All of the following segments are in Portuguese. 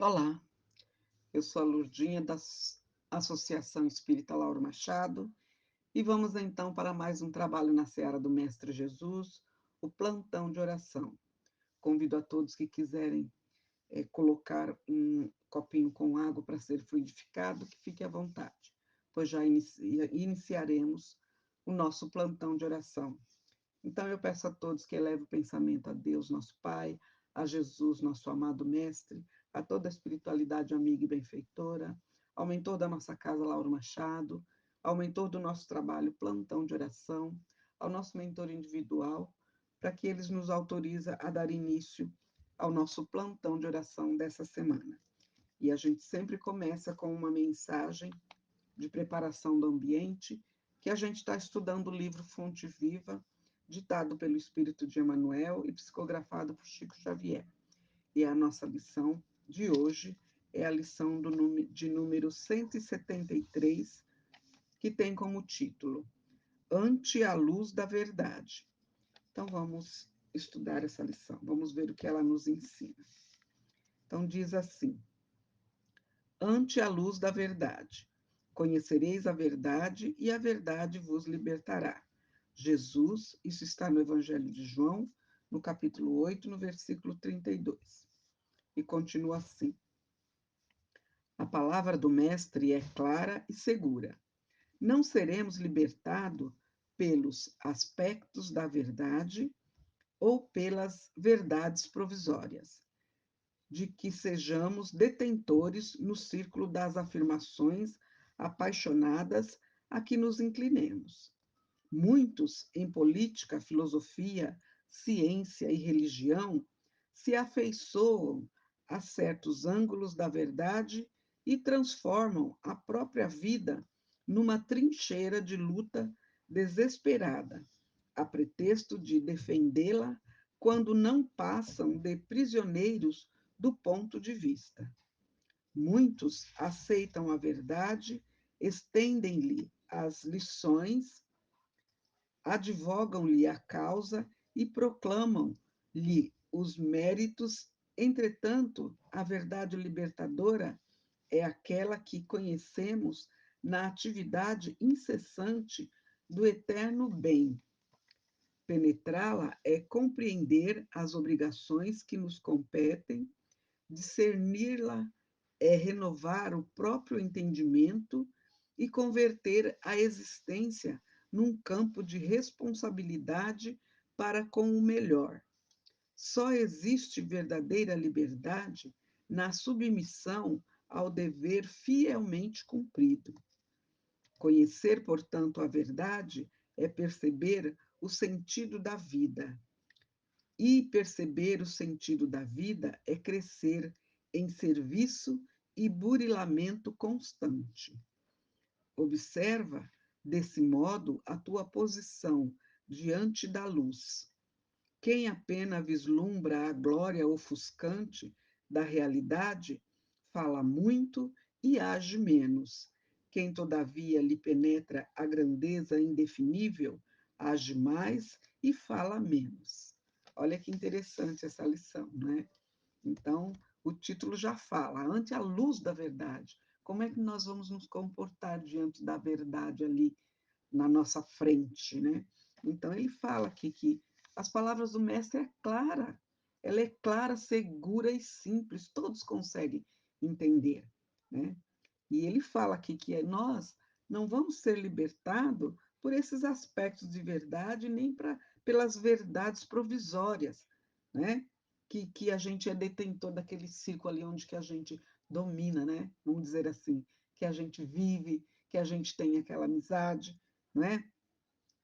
Olá, eu sou a Lurdinha da Associação Espírita Lauro Machado e vamos então para mais um trabalho na Seara do Mestre Jesus, o plantão de oração. Convido a todos que quiserem colocar um copinho com água para ser fluidificado, que fique à vontade, pois já iniciaremos o nosso plantão de oração. Então eu peço a todos que elevem o pensamento a Deus, nosso Pai, a Jesus, nosso amado Mestre, a toda a espiritualidade amiga e benfeitora, ao mentor da nossa casa, Lauro Machado, ao mentor do nosso trabalho, plantão de oração, ao nosso mentor individual, para que eles nos autoriza a dar início ao nosso plantão de oração dessa semana. E a gente sempre começa com uma mensagem de preparação do ambiente, que a gente está estudando o livro Fonte Viva, ditado pelo Espírito de Emmanuel e psicografado por Chico Xavier. E a nossa lição de hoje é a lição de número 173, que tem como título Ante a Luz da Verdade. Então vamos estudar essa lição, vamos ver o que ela nos ensina. Então diz assim: Ante a luz da verdade. Conhecereis a verdade e a verdade vos libertará. Jesus, isso está no Evangelho de João, no capítulo 8, no versículo 32. E continua assim: A palavra do Mestre é clara e segura. Não seremos libertados pelos aspectos da verdade ou pelas verdades provisórias, de que sejamos detentores no círculo das afirmações apaixonadas a que nos inclinemos. Muitos, em política, filosofia, ciência e religião, se afeiçoam a certos ângulos da verdade e transformam a própria vida numa trincheira de luta desesperada, a pretexto de defendê-la quando não passam de prisioneiros do ponto de vista. Muitos aceitam a verdade, estendem-lhe as lições, advogam-lhe a causa e proclamam-lhe os méritos. Entretanto, a verdade libertadora é aquela que conhecemos na atividade incessante do eterno bem. Penetrá-la é compreender as obrigações que nos competem, discerni-la é renovar o próprio entendimento e converter a existência num campo de responsabilidade para com o melhor. Só existe verdadeira liberdade na submissão ao dever fielmente cumprido. Conhecer, portanto, a verdade é perceber o sentido da vida. E perceber o sentido da vida é crescer em serviço e burilamento constante. Observa, desse modo, a tua posição diante da luz. Quem apenas vislumbra a glória ofuscante da realidade, fala muito e age menos. Quem, todavia, lhe penetra a grandeza indefinível, age mais e fala menos. Olha que interessante essa lição, né? Então, o título já fala, ante a luz da verdade. Como é que nós vamos nos comportar diante da verdade ali na nossa frente, né? Então, ele fala aqui que as palavras do mestre é clara, ela é clara, segura e simples, todos conseguem entender, né? E ele fala aqui que nós não vamos ser libertados por esses aspectos de verdade, nem pelas verdades provisórias, né? Que a gente é detentor daquele círculo ali onde que a gente domina, né? Vamos dizer assim, que a gente vive, que a gente tem aquela amizade, não é?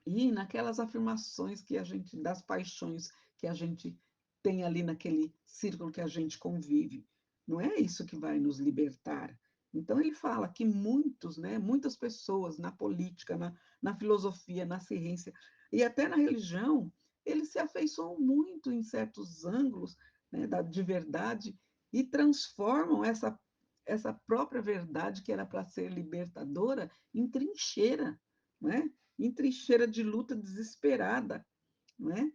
E naquelas afirmações que a gente, das paixões que a gente tem ali naquele círculo que a gente convive. Não é isso que vai nos libertar. Então ele fala que muitos, né, muitas pessoas na política, na filosofia, na ciência e até na religião, eles se afeiçoam muito em certos ângulos, né, de verdade e transformam essa própria verdade que era para ser libertadora em trincheira, né? Em trincheira de luta desesperada, não é?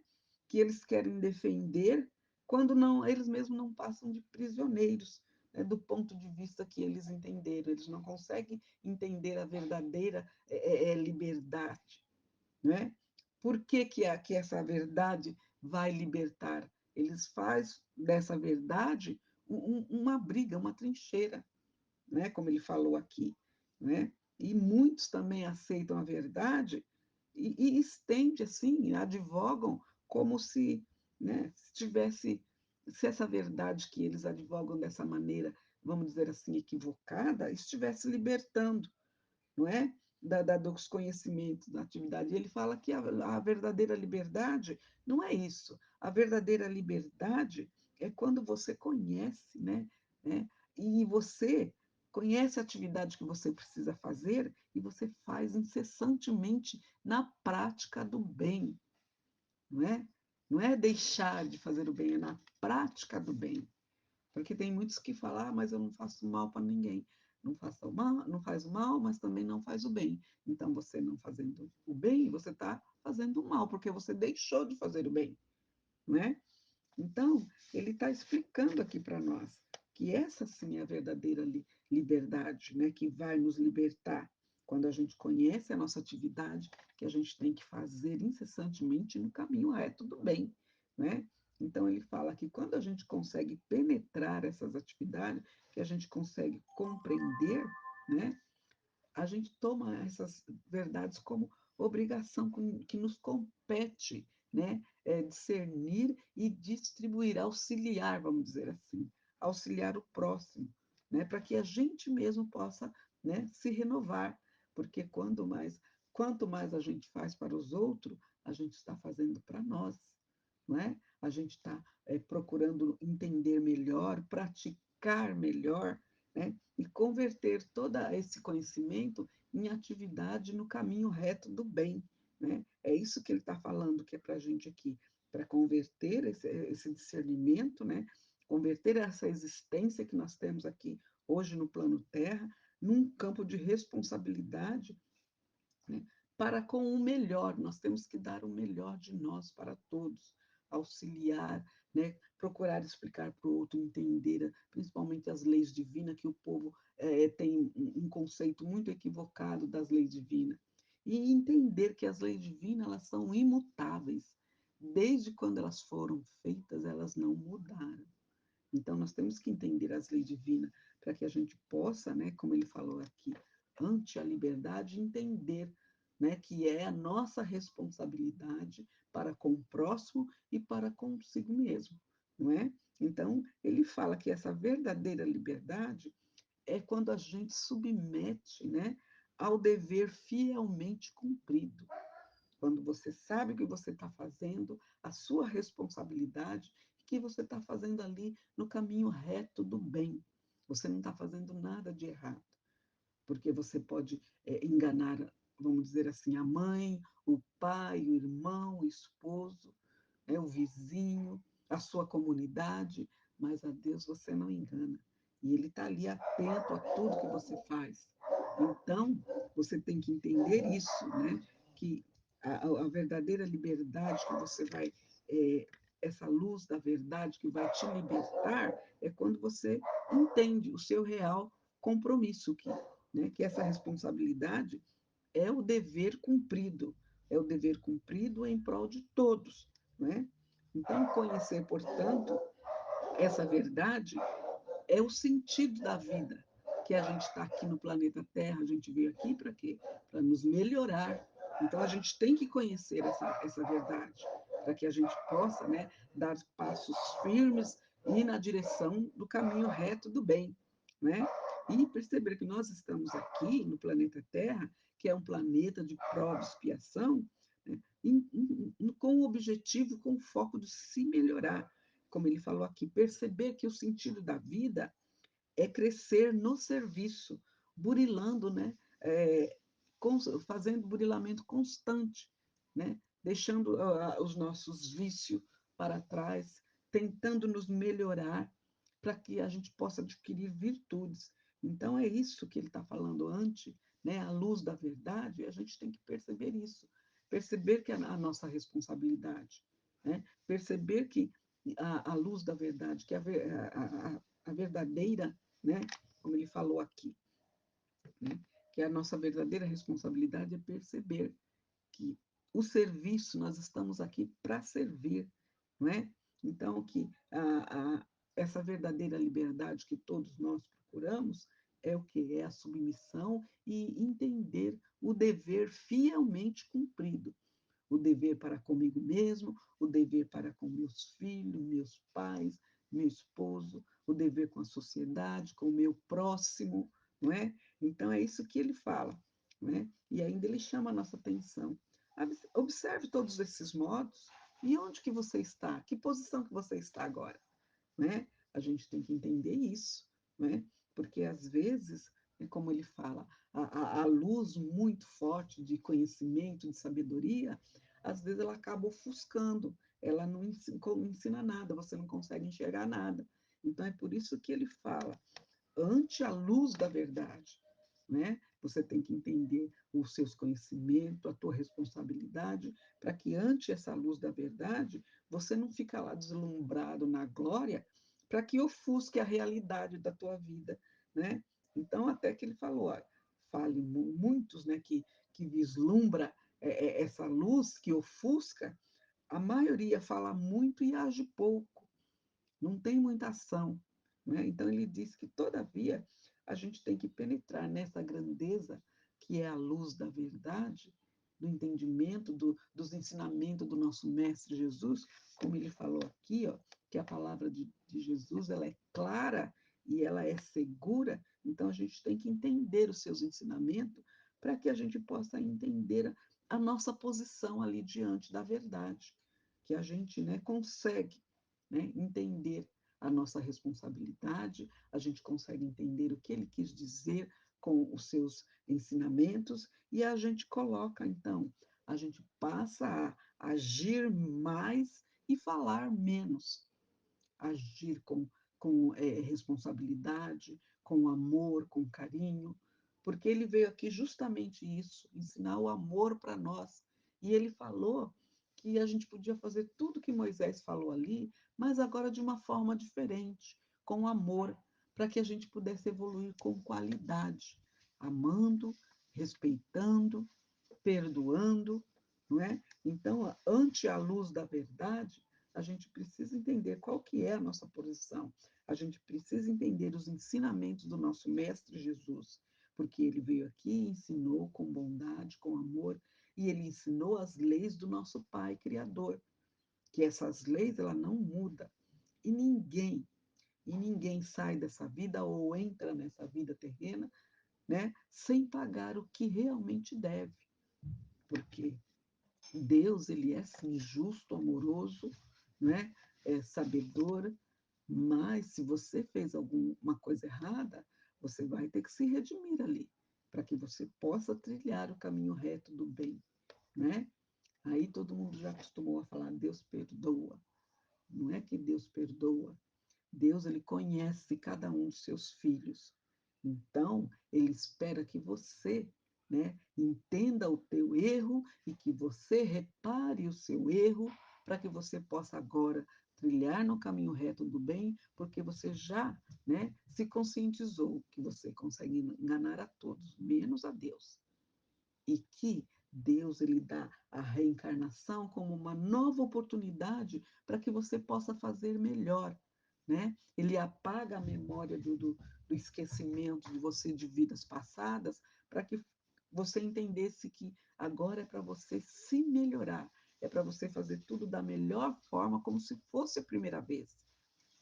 Que eles querem defender quando não eles mesmos não passam de prisioneiros, do ponto de vista que eles entenderam. Eles não conseguem entender a verdadeira liberdade, não é? Por que, que essa verdade vai libertar? Eles fazem dessa verdade uma briga, uma trincheira, né? Como ele falou aqui, né? E muitos também aceitam a verdade e estende assim, advogam como se, né, se tivesse, se essa verdade que eles advogam dessa maneira, vamos dizer assim, equivocada, estivesse libertando, não é? Dos conhecimentos, da atividade. Ele fala que a verdadeira liberdade não é isso. A verdadeira liberdade é quando você conhece, né? E você conhece a atividade que você precisa fazer e você faz incessantemente na prática do bem, não é? Não é deixar de fazer o bem, é na prática do bem. Porque tem muitos que falam, ah, mas eu não faço mal para ninguém. Não faça o mal, não faz o mal, mas também não faz o bem. Então, você não fazendo o bem, você está fazendo o mal, porque você deixou de fazer o bem, não é? Então, ele está explicando aqui para nós que essa sim é a verdadeira liberdade, né? Que vai nos libertar quando a gente conhece a nossa atividade, que a gente tem que fazer incessantemente no caminho reto do bem, né? Então, ele fala que quando a gente consegue penetrar essas atividades, que a gente consegue compreender, né? A gente toma essas verdades como obrigação que nos compete, né? Discernir e distribuir, auxiliar, vamos dizer assim, auxiliar o próximo, né? Para que a gente mesmo possa, né, se renovar, porque quanto mais a gente faz para os outros, a gente está fazendo para nós, não é? A gente está procurando entender melhor, praticar melhor, né? E converter todo esse conhecimento em atividade no caminho reto do bem, né? É isso que ele está falando, que é para a gente aqui, para converter esse discernimento, né? Converter essa existência que nós temos aqui hoje no plano Terra num campo de responsabilidade, né, para com o melhor. Nós temos que dar o melhor de nós para todos, auxiliar, né, procurar explicar para o outro, entender, principalmente as leis divinas, que o povo tem um conceito muito equivocado das leis divinas. E entender que as leis divinas elas são imutáveis. Desde quando elas foram feitas, elas não mudaram. Então, nós temos que entender as leis divinas para que a gente possa, né, como ele falou aqui, ante a liberdade, entender, né, que é a nossa responsabilidade para com o próximo e para consigo mesmo, não é? Então, ele fala que essa verdadeira liberdade é quando a gente submete, né, ao dever fielmente cumprido. Quando você sabe o que você está fazendo, a sua responsabilidade, que você está fazendo ali no caminho reto do bem. Você não está fazendo nada de errado, porque você pode enganar, vamos dizer assim, a mãe, o pai, o irmão, o esposo, o vizinho, a sua comunidade, mas a Deus você não engana. E Ele está ali atento a tudo que você faz. Então, você tem que entender isso, né? Que a verdadeira liberdade que você vai, essa luz da verdade que vai te libertar, é quando você entende o seu real compromisso, que essa responsabilidade é o dever cumprido, é o dever cumprido em prol de todos, né? Então, conhecer, portanto, essa verdade é o sentido da vida, que a gente está aqui no planeta Terra, a gente veio aqui para quê? Para nos melhorar. Então, a gente tem que conhecer essa verdade, para que a gente possa, né, dar passos firmes e ir na direção do caminho reto do bem, né? E perceber que nós estamos aqui no planeta Terra, que é um planeta de prova e expiação, né, com o objetivo, com o foco de se melhorar. Como ele falou aqui, perceber que o sentido da vida é crescer no serviço, burilando, né? Fazendo burilamento constante, né? Deixando os nossos vícios para trás, tentando nos melhorar para que a gente possa adquirir virtudes. Então, é isso que ele está falando antes, né? A luz da verdade, a gente tem que perceber isso, perceber que é a nossa responsabilidade, né? Perceber que a luz da verdade, que a verdadeira, né, como ele falou aqui, né, que a nossa verdadeira responsabilidade é perceber que o serviço, nós estamos aqui para servir, não é? Então, que essa verdadeira liberdade que todos nós procuramos é o que? É a submissão e entender o dever fielmente cumprido. O dever para comigo mesmo, o dever para com meus filhos, meus pais, meu esposo, o dever com a sociedade, com o meu próximo, não é? Então é isso que ele fala, não é? E ainda ele chama a nossa atenção. Observe todos esses modos e onde que você está, que posição que você está agora, né? A gente tem que entender isso, né? Porque às vezes, como ele fala, a luz muito forte de conhecimento, de sabedoria, às vezes ela acaba ofuscando, ela não ensina nada, você não consegue enxergar nada. Então é por isso que ele fala, ante a luz da verdade, né? Você tem que entender os seus conhecimentos, a tua responsabilidade, para que ante essa luz da verdade, você não fica lá deslumbrado na glória, para que ofusque a realidade da tua vida, né? Então, até que ele falou, ó, fale muitos, né, que vislumbra essa luz que ofusca, a maioria fala muito e age pouco, não tem muita ação. Né? Então, ele diz que, todavia, a gente tem que penetrar nessa grandeza que é a luz da verdade, do entendimento, dos ensinamentos do nosso Mestre Jesus, como ele falou aqui, ó, que a palavra de Jesus ela é clara e ela é segura, então a gente tem que entender os seus ensinamentos para que a gente possa entender a nossa posição ali diante da verdade, que a gente, né, consegue, né, entender a nossa responsabilidade, a gente consegue entender o que ele quis dizer com os seus ensinamentos e a gente coloca, então, a gente passa a agir mais e falar menos, agir com responsabilidade, com amor, com carinho, porque ele veio aqui justamente isso, ensinar o amor para nós. E ele falou que a gente podia fazer tudo que Moisés falou ali, mas agora de uma forma diferente, com amor, para que a gente pudesse evoluir com qualidade, amando, respeitando, perdoando, não é? Então, ante a luz da verdade, a gente precisa entender qual que é a nossa posição. A gente precisa entender os ensinamentos do nosso mestre Jesus, porque ele veio aqui e ensinou com bondade, com amor, e ele ensinou as leis do nosso Pai criador, que essas leis ela não muda. E ninguém sai dessa vida ou entra nessa vida terrena, né, sem pagar o que realmente deve, porque Deus, ele é sim justo, amoroso, né? É sabedor, mas se você fez alguma coisa errada, você vai ter que se redimir ali, para que você possa trilhar o caminho reto do bem, né? Aí todo mundo já acostumou a falar, Deus perdoa. Não é que Deus perdoa, Deus ele conhece cada um dos seus filhos. Então, ele espera que você, né, entenda o teu erro e que você repare o seu erro para que você possa agora trilhar no caminho reto do bem, porque você já, né, se conscientizou que você consegue enganar a todos, menos a Deus, e que Deus ele dá a reencarnação como uma nova oportunidade para que você possa fazer melhor, né? Ele apaga a memória do esquecimento de você de vidas passadas para que você entendesse que agora é para você se melhorar, é para você fazer tudo da melhor forma, como se fosse a primeira vez.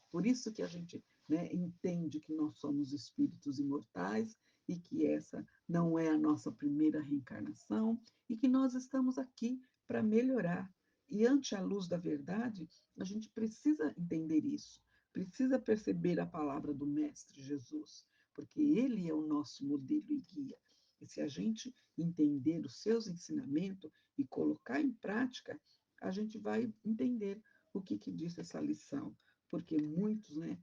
Por isso que a gente, né, entende que nós somos espíritos imortais e que essa não é a nossa primeira reencarnação e que nós estamos aqui para melhorar. E ante a luz da verdade, a gente precisa entender isso, precisa perceber a palavra do Mestre Jesus, porque ele é o nosso modelo e guia. E se a gente entender os seus ensinamentos e colocar em prática, a gente vai entender o que diz essa lição, porque muitos, né,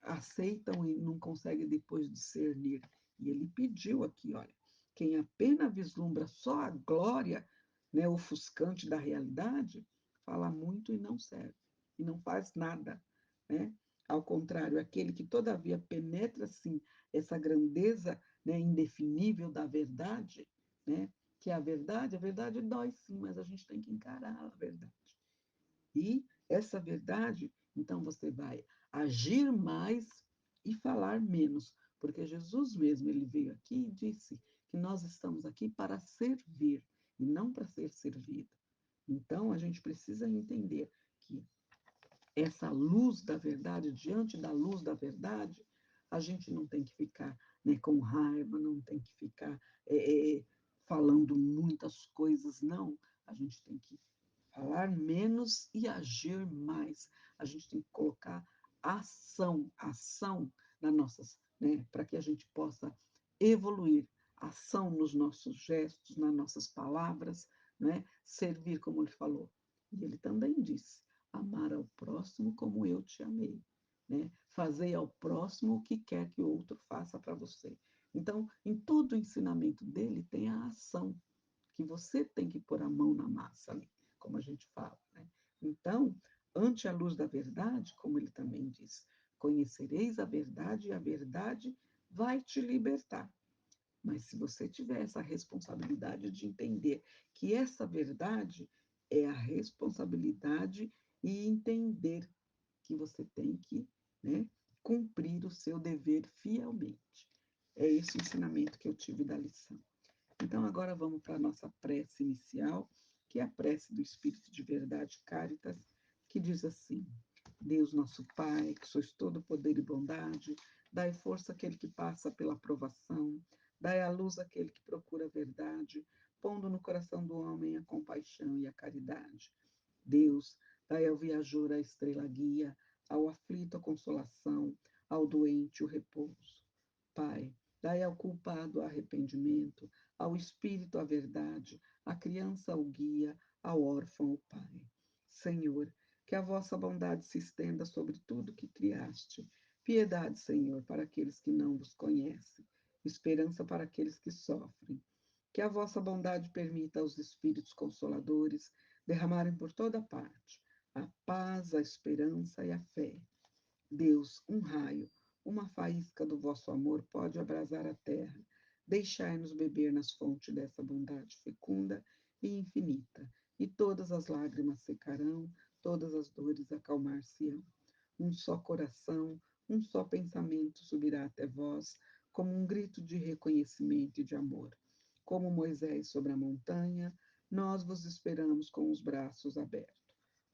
aceitam e não conseguem depois discernir. E ele pediu aqui, olha, quem apenas vislumbra só a glória, né, ofuscante da realidade, fala muito e não serve, e não faz nada, né? Ao contrário, aquele que todavia penetra, sim, essa grandeza, né, indefinível da verdade, né, que é a verdade dói, sim, mas a gente tem que encarar a verdade. E essa verdade, então você vai agir mais e falar menos, porque Jesus mesmo, ele veio aqui e disse que nós estamos aqui para servir e não para ser servido. Então a gente precisa entender que essa luz da verdade, diante da luz da verdade, a gente não tem que ficar, né, com raiva, não tem que ficar falando muitas coisas, não. A gente tem que falar menos e agir mais. A gente tem que colocar ação nas nossas, né, para que a gente possa evoluir, ação nos nossos gestos, nas nossas palavras, né, servir como ele falou. E ele também disse: amar ao próximo como eu te amei, né? Fazer ao próximo o que quer que o outro faça para você. Então, em todo o ensinamento dele tem a ação, que você tem que pôr a mão na massa ali, como a gente fala, né? Então, ante a luz da verdade, como ele também diz, conhecereis a verdade e a verdade vai te libertar. Mas se você tiver essa responsabilidade de entender que essa verdade é a responsabilidade e entender que você tem que, né, cumprir o seu dever fielmente. É esse o ensinamento que eu tive da lição. Então, agora vamos para a nossa prece inicial, que é a prece do Espírito de Verdade Caritas, que diz assim: Deus nosso Pai, que sois todo poder e bondade, dai força àquele que passa pela provação, dai a luz àquele que procura a verdade, pondo no coração do homem a compaixão e a caridade. Deus, dai ao viajor a estrela guia, ao aflito a consolação, ao doente o repouso. Pai, dai ao culpado arrependimento, ao espírito a verdade, à criança o guia, ao órfão o pai. Senhor, que a vossa bondade se estenda sobre tudo que criaste. Piedade, Senhor, para aqueles que não vos conhecem, esperança para aqueles que sofrem. Que a vossa bondade permita aos espíritos consoladores derramarem por toda parte a paz, a esperança e a fé. Deus, um raio, uma faísca do vosso amor pode abrasar a terra. Deixai-nos beber nas fontes dessa bondade fecunda e infinita, e todas as lágrimas secarão, todas as dores acalmar-se-ão. Um só coração, um só pensamento subirá até vós, como um grito de reconhecimento e de amor. Como Moisés sobre a montanha, nós vos esperamos com os braços abertos.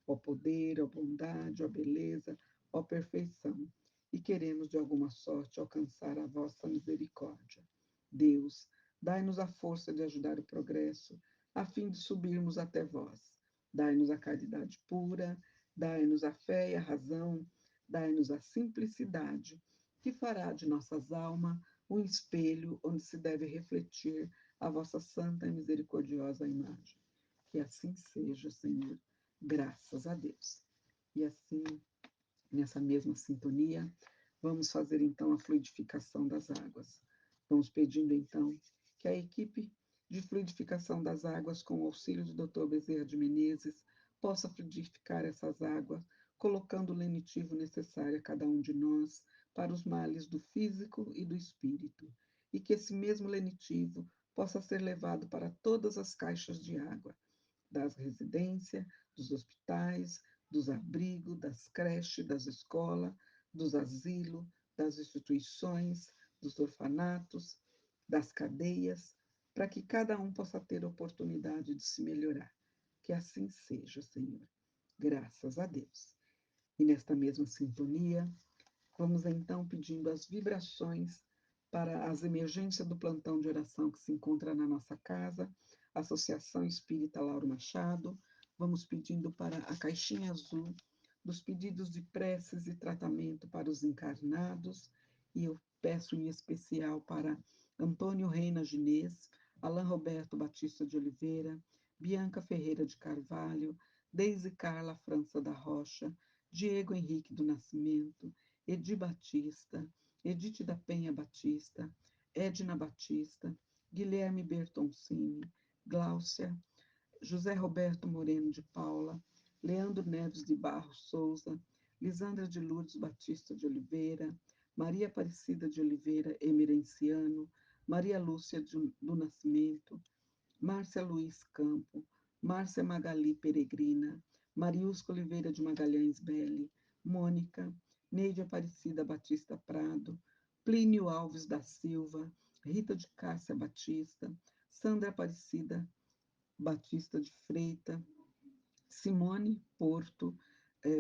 Ó poder, ó bondade, ó beleza, ó perfeição, e queremos de alguma sorte alcançar a vossa misericórdia. Deus, dai-nos a força de ajudar o progresso, a fim de subirmos até vós. Dai-nos a caridade pura, dai-nos a fé e a razão, dai-nos a simplicidade, que fará de nossas almas um espelho onde se deve refletir a vossa santa e misericordiosa imagem. Que assim seja, Senhor. Graças a Deus. E assim, nessa mesma sintonia, vamos fazer então a fluidificação das águas. Vamos pedindo então que a equipe de fluidificação das águas, com o auxílio do Dr. Bezerra de Menezes, possa fluidificar essas águas, colocando o lenitivo necessário a cada um de nós para os males do físico e do espírito, e que esse mesmo lenitivo possa ser levado para todas as caixas de água das residências, dos hospitais, dos abrigos, das creches, das escolas, dos asilos, das instituições, dos orfanatos, das cadeias, para que cada um possa ter oportunidade de se melhorar. Que assim seja, Senhor. Graças a Deus. E nesta mesma sintonia, vamos então pedindo as vibrações para as emergências do plantão de oração que se encontra na nossa casa, Associação Espírita Lauro Machado. Vamos pedindo para a caixinha azul dos pedidos de preces e tratamento para os encarnados. E eu peço em especial para Antônio Reina Ginês, Alain Roberto Batista de Oliveira, Bianca Ferreira de Carvalho, Deise Carla França da Rocha, Diego Henrique do Nascimento, Edi Batista, Edith da Penha Batista, Edna Batista, Guilherme Bertoncini, Gláucia, José Roberto Moreno de Paula, Leandro Neves de Barros Souza, Lisandra de Lourdes Batista de Oliveira, Maria Aparecida de Oliveira Emerenciano, Maria Lúcia do Nascimento, Márcia Luiz Campo, Márcia Magali Peregrina, Mariusca Oliveira de Magalhães Belli, Mônica, Neide Aparecida Batista Prado, Plínio Alves da Silva, Rita de Cássia Batista, Sandra Aparecida Batista de Freita, Simone Porto,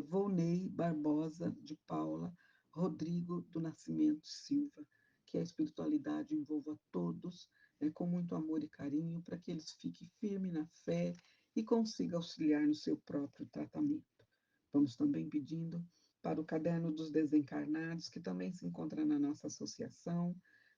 Volney Barbosa de Paula, Rodrigo do Nascimento Silva. Que a espiritualidade envolva todos com muito amor e carinho, para que eles fiquem firmes na fé e consigam auxiliar no seu próprio tratamento. Vamos também pedindo para o Caderno dos Desencarnados, que também se encontra na nossa associação,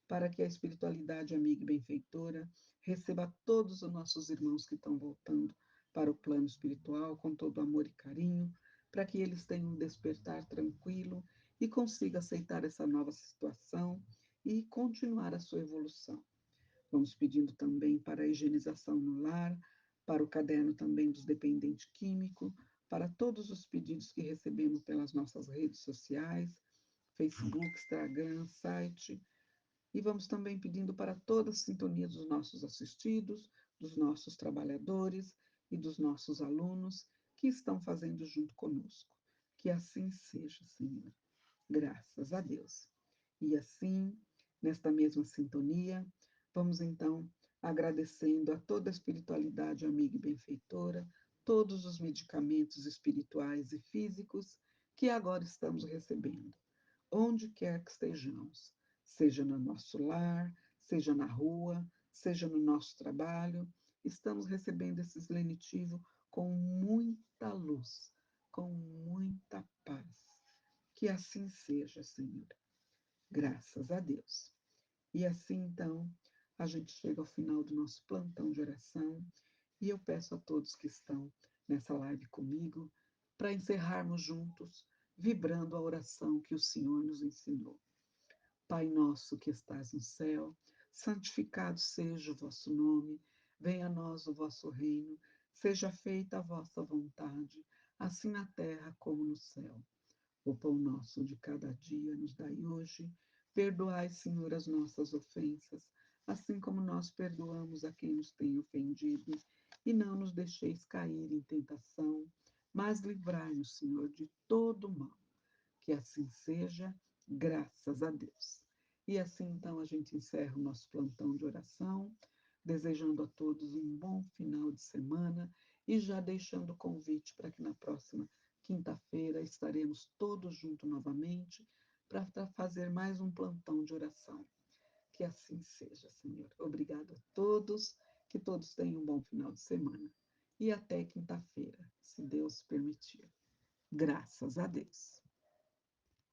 para que a espiritualidade amiga e benfeitora receba todos os nossos irmãos que estão voltando para o plano espiritual com todo amor e carinho, para que eles tenham um despertar tranquilo e consigam aceitar essa nova situação e continuar a sua evolução. Vamos pedindo também para a higienização no lar, para o caderno também dos dependentes químicos, para todos os pedidos que recebemos pelas nossas redes sociais, Facebook, Instagram, site. E vamos também pedindo para toda a sintonia dos nossos assistidos, dos nossos trabalhadores e dos nossos alunos que estão fazendo junto conosco. Que assim seja, Senhor. Graças a Deus. E assim, nesta mesma sintonia, vamos então agradecendo a toda a espiritualidade amiga e benfeitora, todos os medicamentos espirituais e físicos que agora estamos recebendo, onde quer que estejamos, seja no nosso lar, seja na rua, seja no nosso trabalho, estamos recebendo esses lenitivos com muita luz, com muita paz. Que assim seja, Senhor. Graças a Deus. E assim, então, a gente chega ao final do nosso plantão de oração e eu peço a todos que estão nessa live comigo para encerrarmos juntos, vibrando a oração que o Senhor nos ensinou. Pai nosso que estás no céu, santificado seja o vosso nome, venha a nós o vosso reino, seja feita a vossa vontade, assim na terra como no céu. O pão nosso de cada dia nos dai hoje. Perdoai, Senhor, as nossas ofensas, assim como nós perdoamos a quem nos tem ofendido. E não nos deixeis cair em tentação, mas livrai-nos, Senhor, de todo mal. Que assim seja, graças a Deus. E assim, então, a gente encerra o nosso plantão de oração, desejando a todos um bom final de semana e já deixando o convite para que na próxima quinta-feira estaremos todos juntos novamente para fazer mais um plantão de oração. Que assim seja, Senhor. Obrigado a todos, que todos tenham um bom final de semana. E até quinta-feira, se Deus permitir. Graças a Deus.